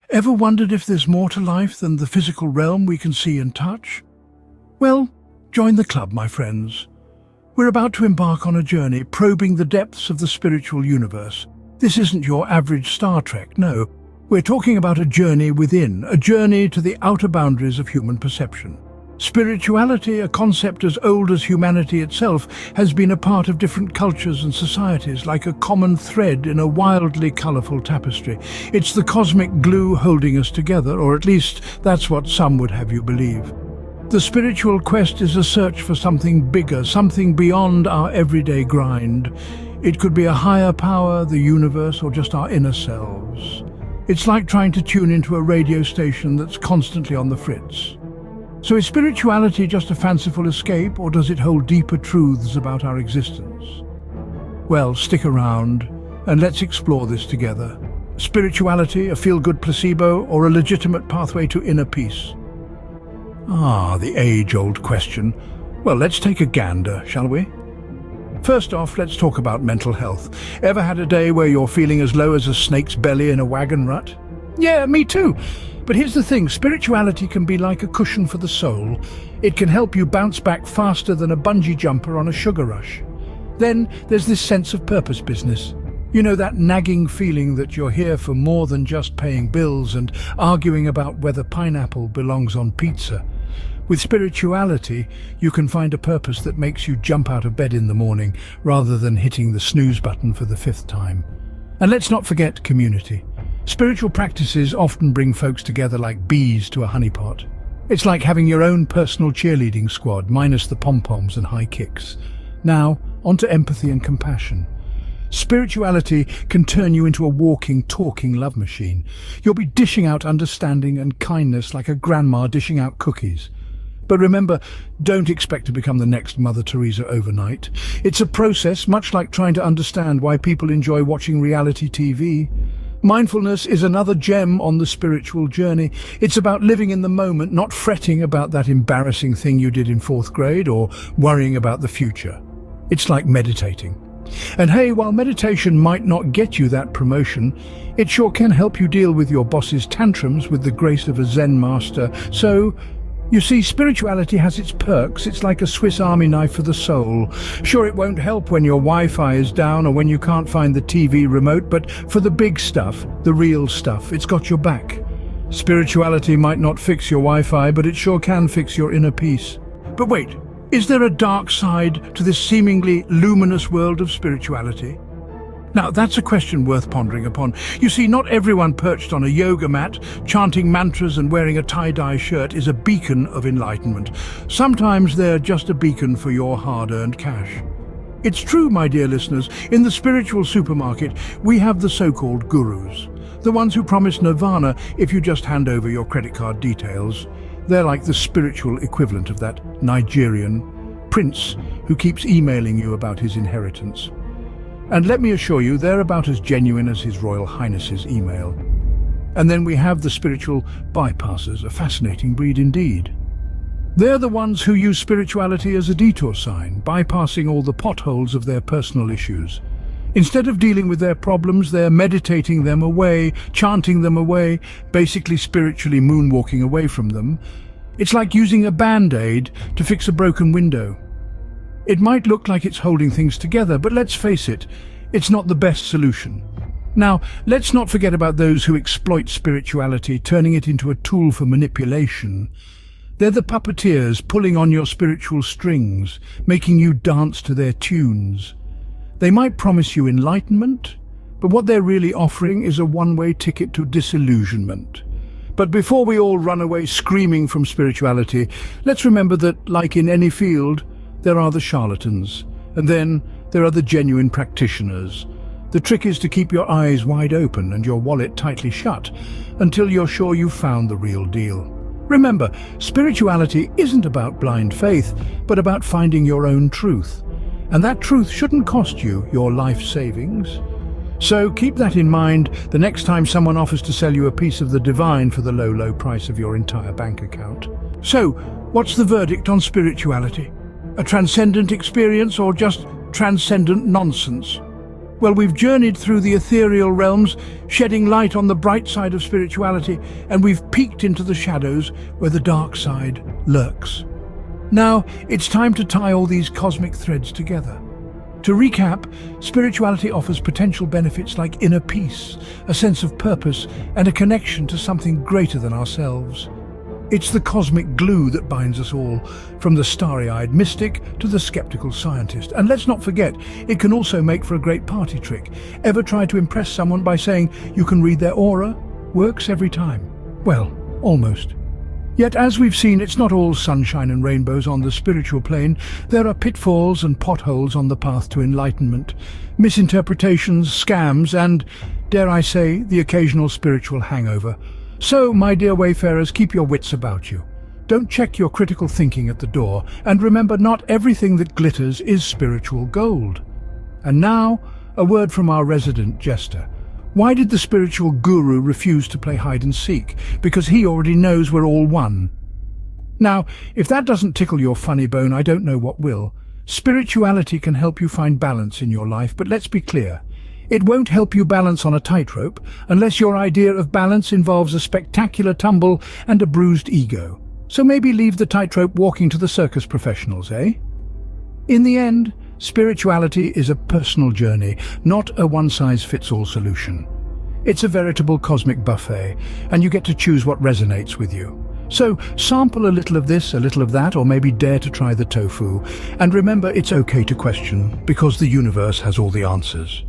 Ever wondered if there's more to life than the physical realm we can see and touch? Well, join the club, my friends. We're about to embark on a journey probing the depths of the spiritual universe. This isn't your average Star Trek, no. We're talking about a journey within, a journey to the outer boundaries of human perception. Spirituality, a concept as old as humanity itself, has been a part of different cultures and societies, like a common thread in a wildly colourful tapestry. It's the cosmic glue holding us together, or at least that's what some would have you believe. The spiritual quest is a search for something bigger, something beyond our everyday grind. It could be a higher power, the universe, or just our inner selves. It's like trying to tune into a radio station that's constantly on the fritz. So is spirituality just a fanciful escape, or does it hold deeper truths about our existence? Well, stick around and let's explore this together. Spirituality, a feel-good placebo, or a legitimate pathway to inner peace? The age-old question. Well, let's take a gander, shall we? First off, let's talk about mental health. Ever had a day where you're feeling as low as a snake's belly in a wagon rut? Yeah, me too. But here's the thing, spirituality can be like a cushion for the soul. It can help you bounce back faster than a bungee jumper on a sugar rush. Then there's this sense of purpose business. You know, that nagging feeling that you're here for more than just paying bills and arguing about whether pineapple belongs on pizza. With spirituality, you can find a purpose that makes you jump out of bed in the morning rather than hitting the snooze button for the 5th time. And let's not forget community. Spiritual practices often bring folks together like bees to a honeypot. It's like having your own personal cheerleading squad, minus the pom-poms and high kicks. Now, onto empathy and compassion. Spirituality can turn you into a walking, talking love machine. You'll be dishing out understanding and kindness like a grandma dishing out cookies. But remember, don't expect to become the next Mother Teresa overnight. It's a process, much like trying to understand why people enjoy watching reality TV. Mindfulness is another gem on the spiritual journey. It's about living in the moment, not fretting about that embarrassing thing you did in 4th grade or worrying about the future. It's like meditating. And hey, while meditation might not get you that promotion, it sure can help you deal with your boss's tantrums with the grace of a Zen master. So, you see, spirituality has its perks. It's like a Swiss Army knife for the soul. Sure, it won't help when your Wi-Fi is down or when you can't find the TV remote, but for the big stuff, the real stuff, it's got your back. Spirituality might not fix your Wi-Fi, but it sure can fix your inner peace. But wait, is there a dark side to this seemingly luminous world of spirituality? Now, that's a question worth pondering upon. You see, not everyone perched on a yoga mat, chanting mantras and wearing a tie-dye shirt is a beacon of enlightenment. Sometimes they're just a beacon for your hard-earned cash. It's true, my dear listeners, in the spiritual supermarket, we have the so-called gurus, the ones who promise nirvana if you just hand over your credit card details. They're like the spiritual equivalent of that Nigerian prince who keeps emailing you about his inheritance. And let me assure you, they're about as genuine as His Royal Highness's email. And then we have the spiritual bypassers, a fascinating breed indeed. They're the ones who use spirituality as a detour sign, bypassing all the potholes of their personal issues. Instead of dealing with their problems, they're meditating them away, chanting them away, basically spiritually moonwalking away from them. It's like using a band-aid to fix a broken window. It might look like it's holding things together, but let's face it, it's not the best solution. Now, let's not forget about those who exploit spirituality, turning it into a tool for manipulation. They're the puppeteers pulling on your spiritual strings, making you dance to their tunes. They might promise you enlightenment, but what they're really offering is a one-way ticket to disillusionment. But before we all run away screaming from spirituality, let's remember that, like in any field, there are the charlatans, and then there are the genuine practitioners. The trick is to keep your eyes wide open and your wallet tightly shut until you're sure you've found the real deal. Remember, spirituality isn't about blind faith, but about finding your own truth. And that truth shouldn't cost you your life savings. So keep that in mind the next time someone offers to sell you a piece of the divine for the low, low price of your entire bank account. So, what's the verdict on spirituality? A transcendent experience or just transcendent nonsense? Well, we've journeyed through the ethereal realms, shedding light on the bright side of spirituality, and we've peeked into the shadows where the dark side lurks. Now, it's time to tie all these cosmic threads together. To recap, spirituality offers potential benefits like inner peace, a sense of purpose, and a connection to something greater than ourselves. It's the cosmic glue that binds us all, from the starry-eyed mystic to the skeptical scientist. And let's not forget, it can also make for a great party trick. Ever try to impress someone by saying you can read their aura? Works every time. Well, almost. Yet, as we've seen, it's not all sunshine and rainbows on the spiritual plane. There are pitfalls and potholes on the path to enlightenment, misinterpretations, scams, and, dare I say, the occasional spiritual hangover. So, my dear wayfarers, keep your wits about you. Don't check your critical thinking at the door, and remember, not everything that glitters is spiritual gold. And now, a word from our resident jester. Why did the spiritual guru refuse to play hide and seek? Because he already knows we're all one. Now, if that doesn't tickle your funny bone, I don't know what will. Spirituality can help you find balance in your life, but let's be clear. It won't help you balance on a tightrope unless your idea of balance involves a spectacular tumble and a bruised ego. So maybe leave the tightrope walking to the circus professionals, eh? In the end, spirituality is a personal journey, not a one-size-fits-all solution. It's a veritable cosmic buffet, and you get to choose what resonates with you. So sample a little of this, a little of that, or maybe dare to try the tofu. And remember, it's okay to question, because the universe has all the answers.